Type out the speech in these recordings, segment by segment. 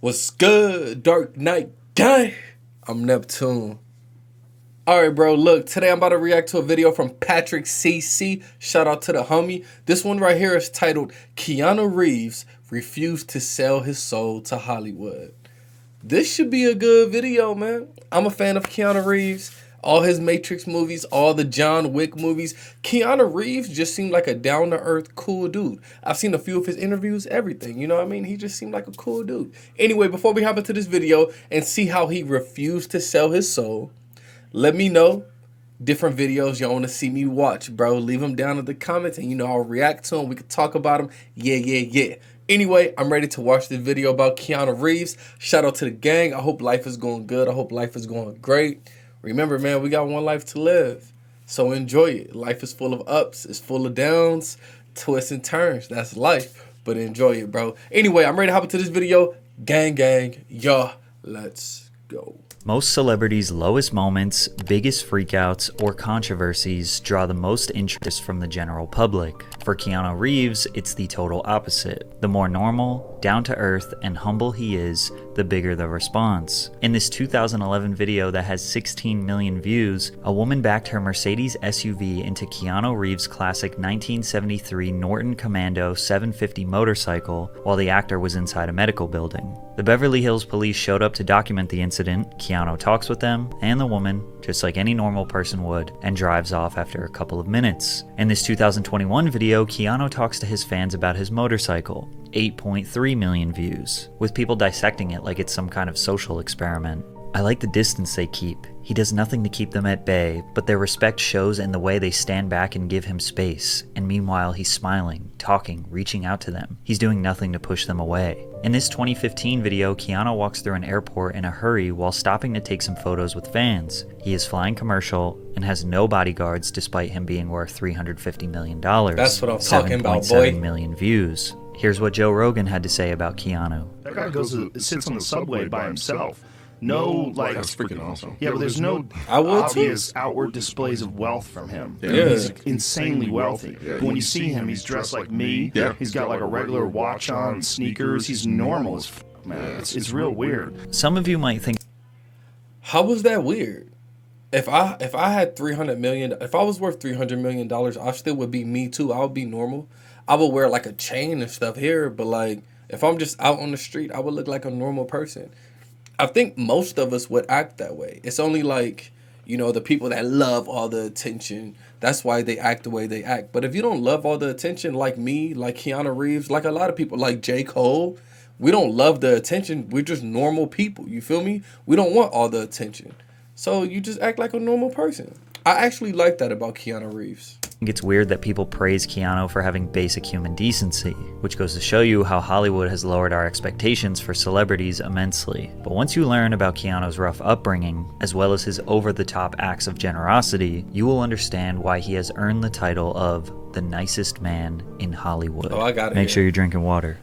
What's good, Dark Knight Gang? I'm Neptune. Alright, bro, look, today I'm about to react to a video from Patrick CC. Shout out to the homie. This one right here is titled, Keanu Reeves Refused to Sell His Soul to Hollywood. This should be a good video, man. I'm a fan of Keanu Reeves. All his Matrix movies, all the John Wick movies. Keanu Reeves just seemed like a down-to-earth, cool dude. I've seen a few of his interviews, everything. You know what I mean? He just seemed like a cool dude. Anyway, before we hop into this video and see how he refused to sell his soul, let me know different videos y'all want to see me watch, bro. Leave them down in the comments and, I'll react to them. We can talk about them. Yeah. Anyway, I'm ready to watch this video about Keanu Reeves. Shout out to the gang. I hope life is going good. I hope life is going great. Remember, man, we got one life to live, so enjoy it. Life is full of ups, it's full of downs, twists and turns. That's life, but enjoy it, bro. Anyway, I'm ready to hop into this video. Gang, y'all, let's go. Most celebrities' lowest moments, biggest freakouts, or controversies draw the most interest from the general public. For Keanu Reeves, it's the total opposite. The more normal, down-to-earth, and humble he is, the bigger the response. In this 2011 video that has 16 million views, a woman backed her Mercedes SUV into Keanu Reeves' classic 1973 Norton Commando 750 motorcycle while the actor was inside a medical building. The Beverly Hills police showed up to document the incident. Keanu talks with them and the woman, just like any normal person would, and drives off after a couple of minutes. In this 2021 video, Keanu talks to his fans about his motorcycle. 8.3 million views, with people dissecting it like it's some kind of social experiment. I like the distance they keep. He does nothing to keep them at bay, but their respect shows in the way they stand back and give him space, and meanwhile he's smiling, talking, reaching out to them. He's doing nothing to push them away. In this 2015 video, Keanu walks through an airport in a hurry while stopping to take some photos with fans. He is flying commercial and has no bodyguards despite him being worth $350 million. That's what I'm talking about, boy. 7.7 million views. Here's what Joe Rogan had to say about Keanu. That guy sits on the subway by himself. No, like, that's freaking awesome. Yeah, but there's no obvious outward displays of wealth from him. Yeah. He's insanely wealthy. Yeah. But when you see him, he's dressed like me. Yeah. He's got like a regular watch on, sneakers. He's normal as f, man. It's real weird. Some of you might think, How was that weird? If I had $300 million, if I was worth $300 million, I still would be me too. I would be normal. I would wear like a chain and stuff here, but like if I'm just out on the street, I would look like a normal person. I think most of us would act that way. It's only like, the people that love all the attention. That's why they act the way they act. But if you don't love all the attention, like me, like Keanu Reeves, like a lot of people, like J. Cole, we don't love the attention. We're just normal people. You feel me? We don't want all the attention. So you just act like a normal person. I actually like that about Keanu Reeves. it's weird that people praise Keanu for having basic human decency, which goes to show you how Hollywood has lowered our expectations for celebrities immensely. But once you learn about Keanu's rough upbringing, as well as his over-the-top acts of generosity, you will understand why he has earned the title of the nicest man in Hollywood. Oh, I got it. Make sure you're drinking water.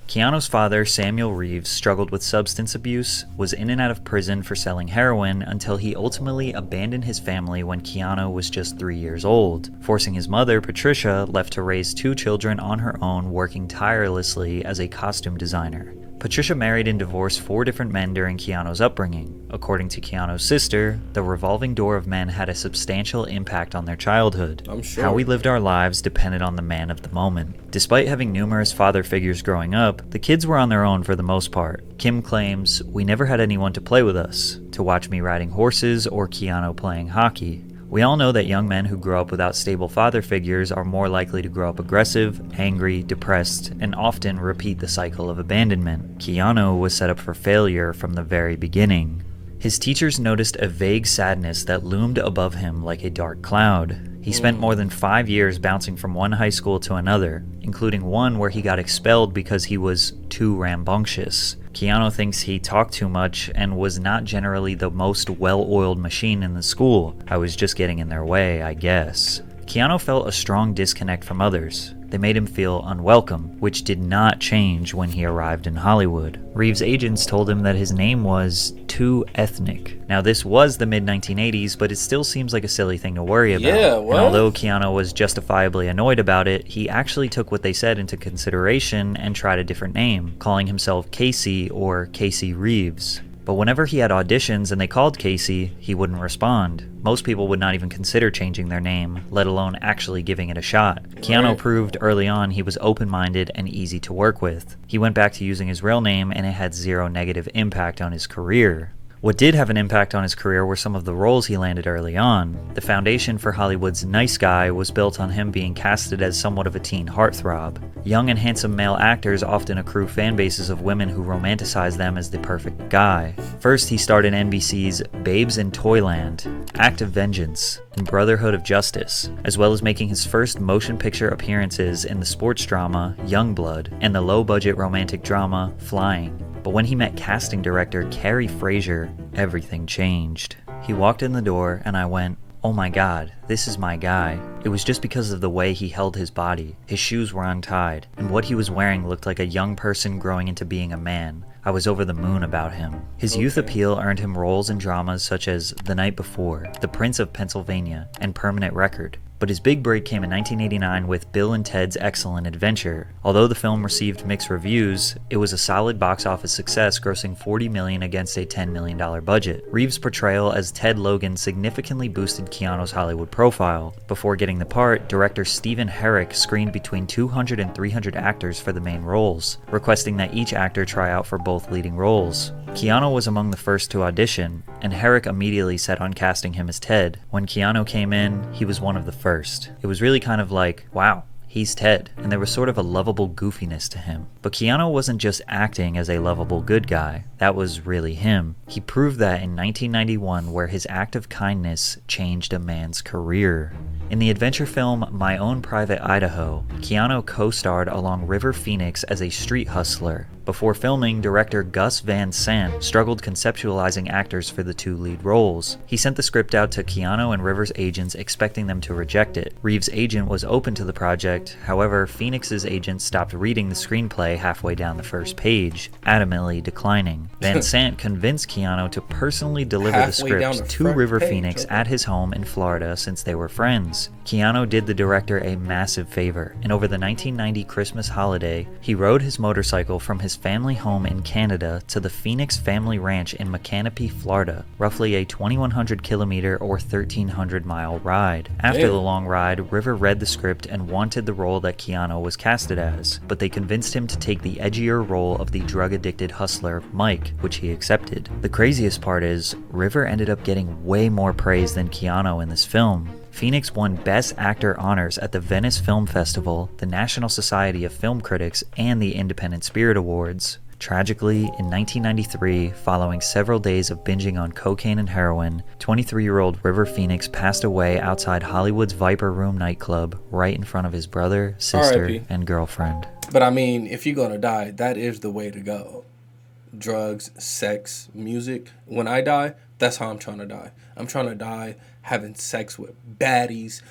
Keanu's father, Samuel Reeves, struggled with substance abuse, was in and out of prison for selling heroin until he ultimately abandoned his family when Keanu was just 3 years old, forcing his mother, Patricia, left to raise 2 children on her own, working tirelessly as a costume designer. Patricia married and divorced 4 different men during Keanu's upbringing. According to Keanu's sister, the revolving door of men had a substantial impact on their childhood. I'm sure. How we lived our lives depended on the man of the moment. Despite having numerous father figures growing up, the kids were on their own for the most part. Kim claims, "We never had anyone to play with us, to watch me riding horses or Keanu playing hockey." We all know that young men who grow up without stable father figures are more likely to grow up aggressive, angry, depressed, and often repeat the cycle of abandonment. Keanu was set up for failure from the very beginning. His teachers noticed a vague sadness that loomed above him like a dark cloud. He spent more than 5 years bouncing from one high school to another, including one where he got expelled because he was too rambunctious. Keanu thinks he talked too much and was not generally the most well-oiled machine in the school. I was just getting in their way, I guess. Keanu felt a strong disconnect from others. They made him feel unwelcome, which did not change when he arrived in Hollywood. Reeves' agents told him that his name was too ethnic. Now, this was the mid-1980s, but it still seems like a silly thing to worry about. Yeah, what? And although Keanu was justifiably annoyed about it, he actually took what they said into consideration and tried a different name, calling himself Casey or Casey Reeves. But whenever he had auditions and they called Casey, he wouldn't respond. Most people would not even consider changing their name, let alone actually giving it a shot. Keanu proved early on he was open-minded and easy to work with. He went back to using his real name and it had zero negative impact on his career. What did have an impact on his career were some of the roles he landed early on. The foundation for Hollywood's nice guy was built on him being casted as somewhat of a teen heartthrob. Young and handsome male actors often accrue fan bases of women who romanticize them as the perfect guy. First, he starred in NBC's Babes in Toyland, Act of Vengeance, and Brotherhood of Justice, as well as making his first motion picture appearances in the sports drama Youngblood and the low-budget romantic drama Flying. But when he met casting director Carrie Fraser, everything changed. He walked in the door and I went, "Oh my god, this is my guy." It was just because of the way he held his body. His shoes were untied, and what he was wearing looked like a young person growing into being a man. I was over the moon about him. His youth appeal earned him roles in dramas such as The Night Before, The Prince of Pennsylvania, and Permanent Record. But his big break came in 1989 with Bill and Ted's Excellent Adventure. Although the film received mixed reviews, it was a solid box office success, grossing $40 million against a $10 million budget. Reeves' portrayal as Ted Logan significantly boosted Keanu's Hollywood profile. Before getting the part, director Stephen Herrick screened between 200 and 300 actors for the main roles, requesting that each actor try out for both leading roles. Keanu was among the first to audition, and Herrick immediately set on casting him as Ted. When Keanu came in, he was one of the first. It was really kind of like, wow, he's Ted, and there was sort of a lovable goofiness to him. But Keanu wasn't just acting as a lovable good guy, that was really him. He proved that in 1991, where his act of kindness changed a man's career. In the adventure film My Own Private Idaho, Keanu co-starred along River Phoenix as a street hustler. Before filming, director Gus Van Sant struggled conceptualizing actors for the two lead roles. He sent the script out to Keanu and River's agents expecting them to reject it. Reeves' agent was open to the project, however, Phoenix's agent stopped reading the screenplay halfway down the first page, adamantly declining. Van Sant convinced Keanu to personally deliver the script to River Phoenix at his home in Florida since they were friends. Keanu did the director a massive favor, and over the 1990 Christmas holiday, he rode his motorcycle from his family home in Canada to the Phoenix family ranch in Macanopy, Florida, roughly a 2,100 kilometer or 1,300 mile ride. After the long ride, River read the script and wanted the role that Keanu was casted as, but they convinced him to take the edgier role of the drug-addicted hustler Mike, which he accepted. The craziest part is, River ended up getting way more praise than Keanu in this film. Phoenix won Best Actor honors at the Venice Film Festival, the National Society of Film Critics, and the Independent Spirit Awards. Tragically, in 1993, following several days of binging on cocaine and heroin, 23-year-old River Phoenix passed away outside Hollywood's Viper Room nightclub, right in front of his brother, sister, and girlfriend. But I mean, if you're gonna die, that is the way to go. Drugs, sex, music. When I die, that's how I'm trying to die. I'm trying to die having sex with baddies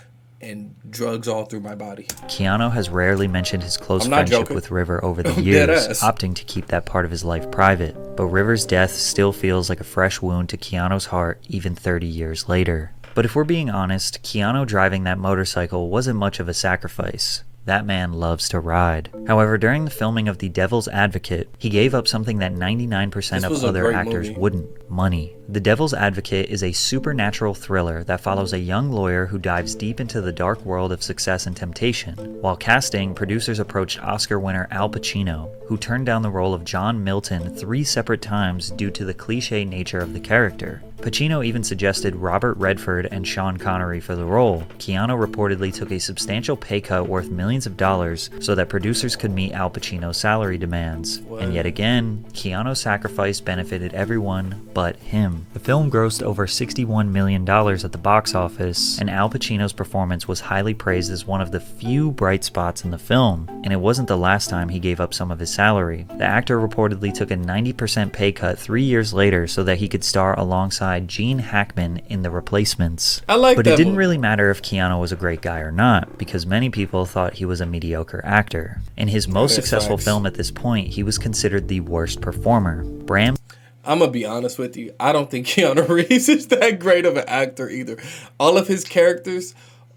and drugs all through my body. Keanu has rarely mentioned his close friendship with River over the years, opting to keep that part of his life private. But River's death still feels like a fresh wound to Keanu's heart even 30 years later. But if we're being honest, Keanu driving that motorcycle wasn't much of a sacrifice. That man loves to ride. However, during the filming of The Devil's Advocate, he gave up something that 99% of other actors wouldn't: money. The Devil's Advocate is a supernatural thriller that follows a young lawyer who dives deep into the dark world of success and temptation. While casting, producers approached Oscar winner Al Pacino, who turned down the role of John Milton 3 separate times due to the cliché nature of the character. Pacino even suggested Robert Redford and Sean Connery for the role. Keanu reportedly took a substantial pay cut worth millions of dollars so that producers could meet Al Pacino's salary demands. And yet again, Keanu's sacrifice benefited everyone but him. The film grossed over $61 million at the box office, and Al Pacino's performance was highly praised as one of the few bright spots in the film, and it wasn't the last time he gave up some of his salary. The actor reportedly took a 90% pay cut 3 years later so that he could star alongside alongside Gene Hackman in The Replacements. I like but that it didn't movie. really matter if Keanu was a great guy or not, because many people thought he was a mediocre actor. In his most That's successful facts. film at this point, he was considered the worst performer. Bram I'm gonna be honest with you. I don't think Keanu Reeves is that great of an actor either. All of his characters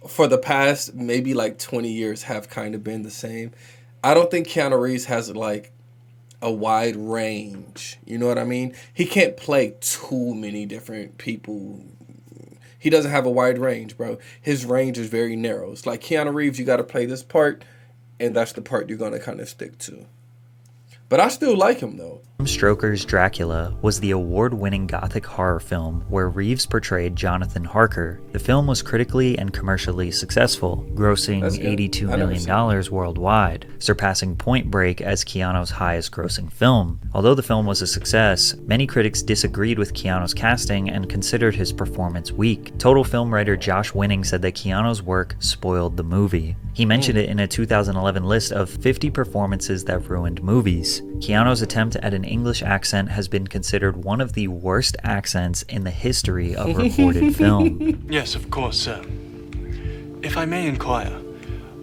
for the past maybe like 20 years have kind of been the same. I don't think Keanu Reeves has like a wide range. You know what I mean? He can't play too many different people. He doesn't have a wide range, bro. His range is very narrow. It's like Keanu Reeves, you got to play this part, and that's the part you're going to kind of stick to. But I still like him, though. Stoker's Dracula was the award-winning gothic horror film where Reeves portrayed Jonathan Harker. The film was critically and commercially successful, grossing $82 million worldwide, surpassing Point Break as Keanu's highest-grossing film. Although the film was a success, many critics disagreed with Keanu's casting and considered his performance weak. Total film writer Josh Winning said that Keanu's work spoiled the movie. He mentioned it in a 2011 list of 50 performances that ruined movies. Keanu's attempt at an English accent has been considered one of the worst accents in the history of recorded film. Yes, of course, sir. If I may inquire,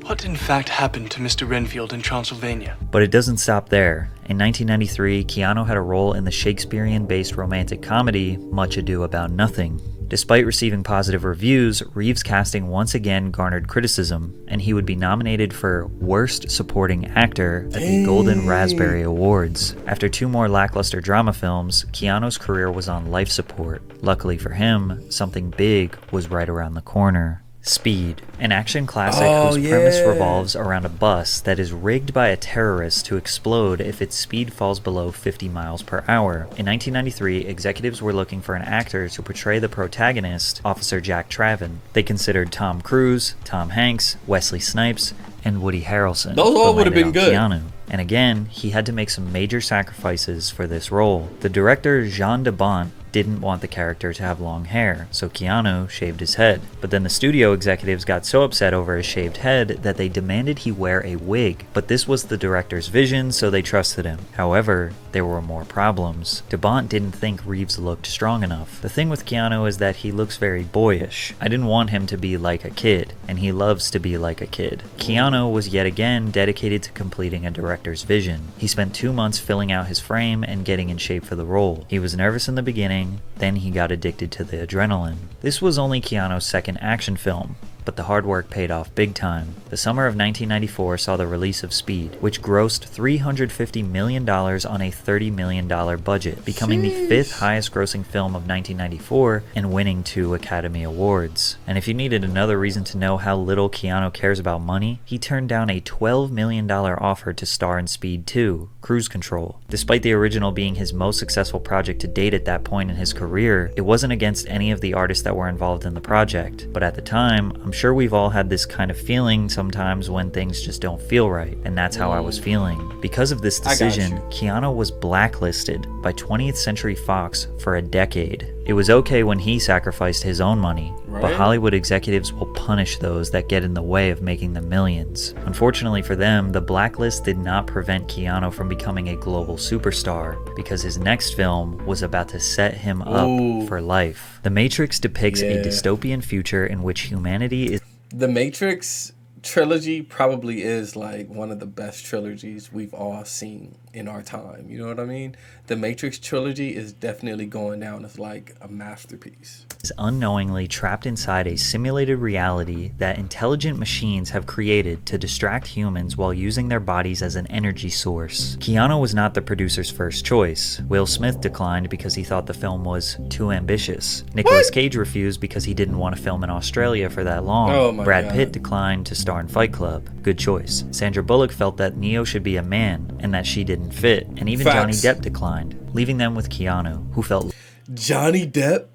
what in fact happened to Mr. Renfield in Transylvania? But it doesn't stop there. In 1993, Keanu had a role in the Shakespearean-based romantic comedy Much Ado About Nothing. Despite receiving positive reviews, Reeves' casting once again garnered criticism, and he would be nominated for Worst Supporting Actor at the Golden Raspberry Awards. After 2 more lackluster drama films, Keanu's career was on life support. Luckily for him, something big was right around the corner. Speed, an action classic whose premise revolves around a bus that is rigged by a terrorist to explode if its speed falls below 50 miles per hour. In 1993, executives were looking for an actor to portray the protagonist, Officer Jack Traven. They considered Tom Cruise, Tom Hanks, Wesley Snipes, and Woody Harrelson. Those all would have been good. Keanu. And again, he had to make some major sacrifices for this role. The director, Jean de Bont, didn't want the character to have long hair, so Keanu shaved his head. But then the studio executives got so upset over his shaved head that they demanded he wear a wig. But this was the director's vision, so they trusted him. However, there were more problems. De Bont didn't think Reeves looked strong enough. The thing with Keanu is that he looks very boyish. I didn't want him to be like a kid, and he loves to be like a kid. Keanu was yet again dedicated to completing a director's vision. He spent 2 months filling out his frame and getting in shape for the role. He was nervous in the beginning, then he got addicted to the adrenaline. This was only Keanu's second action film, but the hard work paid off big time. The summer of 1994 saw the release of Speed, which grossed $350 million on a $30 million budget, becoming the 5th highest grossing film of 1994 and winning 2 Academy Awards. And if you needed another reason to know how little Keanu cares about money, he turned down a $12 million offer to star in Speed 2, Cruise Control. Despite the original being his most successful project to date at that point in his career, it wasn't against any of the artists that were involved in the project. But at the time, I'm sure we've all had this kind of feeling sometimes when things just don't feel right, and that's how I was feeling. Because of this decision, Keanu was blacklisted by 20th Century Fox for a decade. It was okay when he sacrificed his own money, but Hollywood executives will punish those that get in the way of making the millions. Unfortunately for them, the blacklist did not prevent Keanu from becoming a global superstar, because his next film was about to set him up for life. The Matrix depicts a dystopian future in which humanity is... The Matrix trilogy probably is like one of the best trilogies we've all seen in our time. You know what I mean? The Matrix trilogy is definitely going down as like a masterpiece. Is unknowingly trapped inside a simulated reality that intelligent machines have created to distract humans while using their bodies as an energy source. Keanu was not the producer's first choice. Will Smith declined because he thought the film was too ambitious. Nicolas Cage refused because he didn't want to film in Australia for that long. Brad Pitt declined to star in Fight Club. Good choice. Sandra Bullock felt that Neo should be a man and that she didn't fit. And even Johnny Depp declined, leaving them with Keanu, who felt... Johnny Depp?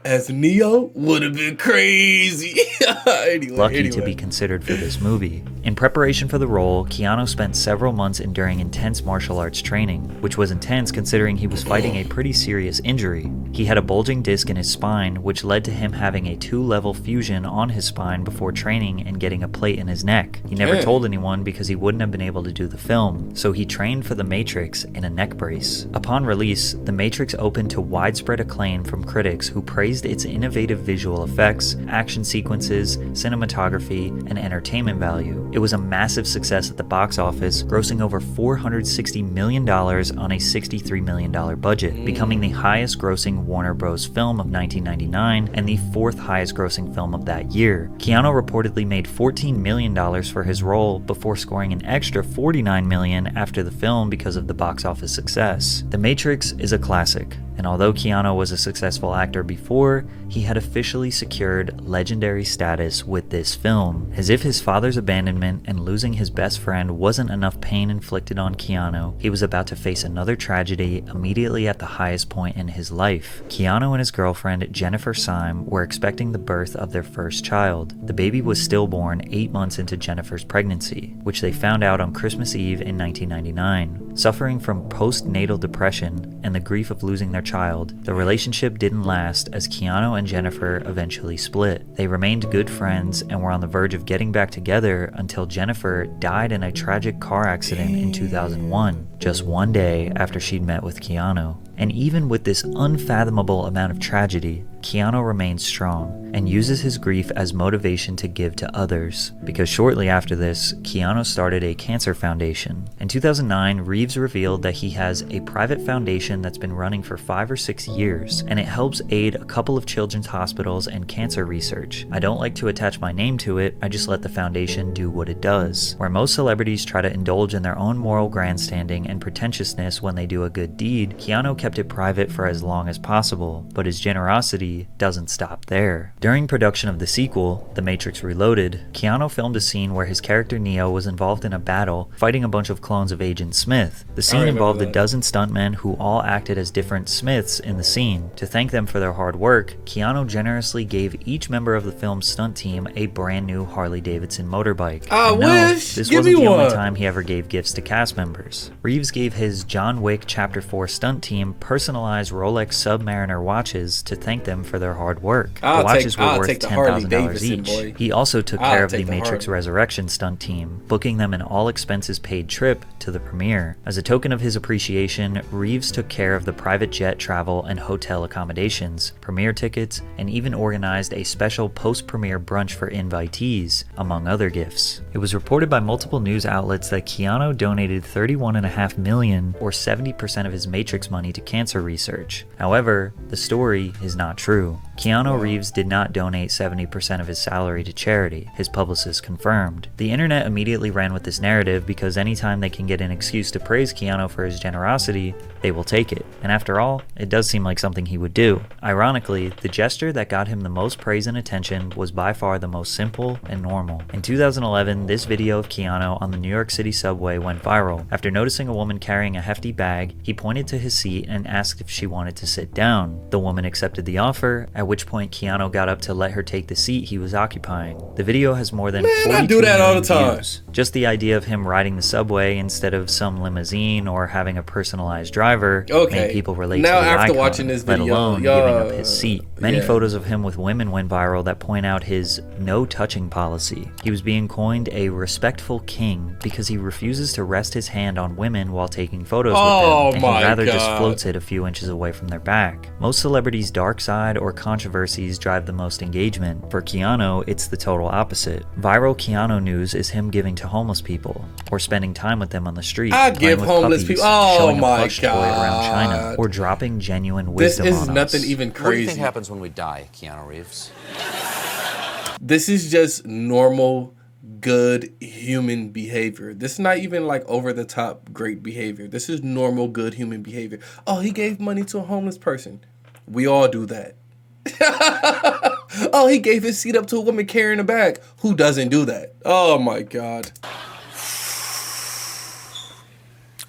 as Neo would have been crazy. Lucky to be considered for this movie. In preparation for the role, Keanu spent several months enduring intense martial arts training, which was intense considering he was fighting a pretty serious injury. He had a bulging disc in his spine, which led to him having a 2-level fusion on his spine before training and getting a plate in his neck. He never told anyone because he wouldn't have been able to do the film, so he trained for The Matrix in a neck brace. Upon release, The Matrix opened to widespread acclaim from critics who praised its innovative visual effects, action sequences, cinematography, and entertainment value. It was a massive success at the box office, grossing over $460 million on a $63 million budget, becoming the highest grossing Warner Bros. Film of 1999 and the 4th highest grossing film of that year. Keanu reportedly made $14 million for his role before scoring an extra $49 million after the film because of the box office success. The Matrix is a classic, and although Keanu was a successful actor before, he had officially secured legendary status with this film. As if his father's abandonment and losing his best friend wasn't enough pain inflicted on Keanu, he was about to face another tragedy immediately at the highest point in his life. Keanu and his girlfriend Jennifer Syme were expecting the birth of their first child. The baby was stillborn 8 months into Jennifer's pregnancy, which they found out on Christmas Eve in 1999. Suffering from postnatal depression and the grief of losing their child, the relationship didn't last as Keanu and Jennifer eventually split. They remained good friends and were on the verge of getting back together until Jennifer died in a tragic car accident in 2001, just one day after she'd met with Keanu. And even with this unfathomable amount of tragedy, Keanu remains strong and uses his grief as motivation to give to others, because shortly after this, Keanu started a cancer foundation. In 2009, Reeves revealed that he has a private foundation that's been running for 5 or 6 years, and it helps aid a couple of children's hospitals and cancer research. I don't like to attach my name to it, I just let the foundation do what it does. Where most celebrities try to indulge in their own moral grandstanding and pretentiousness when they do a good deed, Keanu kept it private for as long as possible, but his generosity doesn't stop there. During production of the sequel, The Matrix Reloaded, Keanu filmed a scene where his character Neo was involved in a battle fighting a bunch of clones of Agent Smith. The scene involved a dozen stuntmen who all acted as different Smiths in the scene. To thank them for their hard work, Keanu generously gave each member of the film's stunt team a brand new Harley-Davidson motorbike. This wasn't the only time he ever gave gifts to cast members. Reeves gave his John Wick Chapter 4 stunt team personalized Rolex Submariner watches to thank them for their hard work. The watches were worth $10,000 each. He also took care of the Matrix Resurrection stunt team, booking them an all-expenses-paid trip to the premiere. As a token of his appreciation, Reeves took care of the private jet travel and hotel accommodations, premiere tickets, and even organized a special post-premiere brunch for invitees, among other gifts. It was reported by multiple news outlets that Keanu donated $31.5 million, or 70% of his Matrix money, to cancer research. However, the story is not true. Keanu Reeves did not donate 70% of his salary to charity, his publicist confirmed. The internet immediately ran with this narrative because anytime they can get an excuse to praise Keanu for his generosity, they will take it. And after all, it does seem like something he would do. Ironically, the gesture that got him the most praise and attention was by far the most simple and normal. In 2011, this video of Keanu on the New York City subway went viral. After noticing a woman carrying a hefty bag, he pointed to his seat and asked if she wanted to sit down. The woman accepted the offer, at which point Keanu got up to let her take the seat he was occupying. The video has more than 42 million views. Just the idea of him riding the subway instead of some limousine or having a personalized driver made people relate to the icon, watching this video, let alone giving up his seat. Many photos of him with women went viral that point out his no touching policy. He was being coined a respectful king because he refuses to rest his hand on women while taking photos with them, and he rather just floats it a few inches away from their back. Most celebrities' dark side or controversies drive the most engagement. For Keanu, it's the total opposite. Viral Keanu news is him giving to homeless people, or spending time with them on the street, playing with homeless people, showing a plush toy around China, or dropping genuine wisdom on us. This is nothing even crazy. What do you think happens when we die, Keanu Reeves? This is just normal, good human behavior. This is not even like over the top great behavior. This is normal, good human behavior. Oh, he gave money to a homeless person. We all do that. Oh, he gave his seat up to a woman carrying a bag. Who doesn't do that? Oh my God.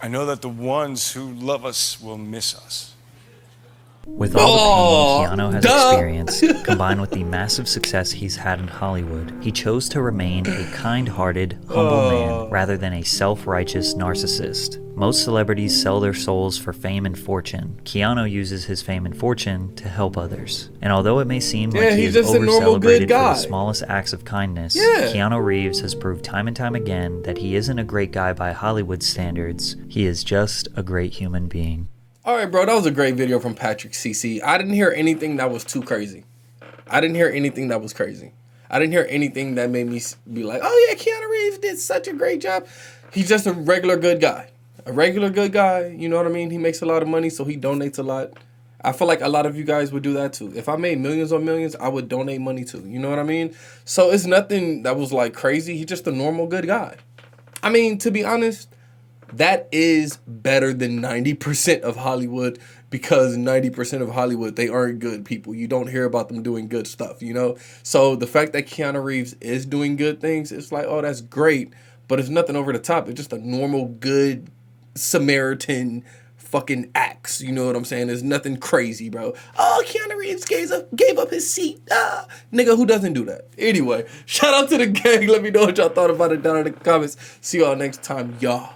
I know that the ones who love us will miss us. With all the pain Keanu has experienced, combined with the massive success he's had in Hollywood, he chose to remain a kind-hearted, humble man rather than a self-righteous narcissist. Most celebrities sell their souls for fame and fortune. Keanu uses his fame and fortune to help others. And although it may seem like he is over-celebrated for the smallest acts of kindness, Keanu Reeves has proved time and time again that he isn't a great guy by Hollywood standards. He is just a great human being. All right, bro, that was a great video from Patrick CC. I didn't hear anything that was too crazy. I didn't hear anything that was crazy. I didn't hear anything that made me be like, oh yeah, Keanu Reeves did such a great job. He's just a regular good guy. A regular good guy, you know what I mean? He makes a lot of money, so he donates a lot. I feel like a lot of you guys would do that too. If I made millions on millions, I would donate money too. You know what I mean? So it's nothing that was like crazy. He's just a normal good guy. I mean, to be honest, that is better than 90% of Hollywood, because 90% of Hollywood, they aren't good people. You don't hear about them doing good stuff, you know? So the fact that Keanu Reeves is doing good things, it's like, oh, that's great, but it's nothing over the top. It's just a normal, good Samaritan fucking acts, you know what I'm saying? There's nothing crazy, bro. Oh, Keanu Reeves gave up his seat. Nigga, who doesn't do that? Anyway, shout out to the gang. Let me know what y'all thought about it down in the comments. See y'all next time, y'all.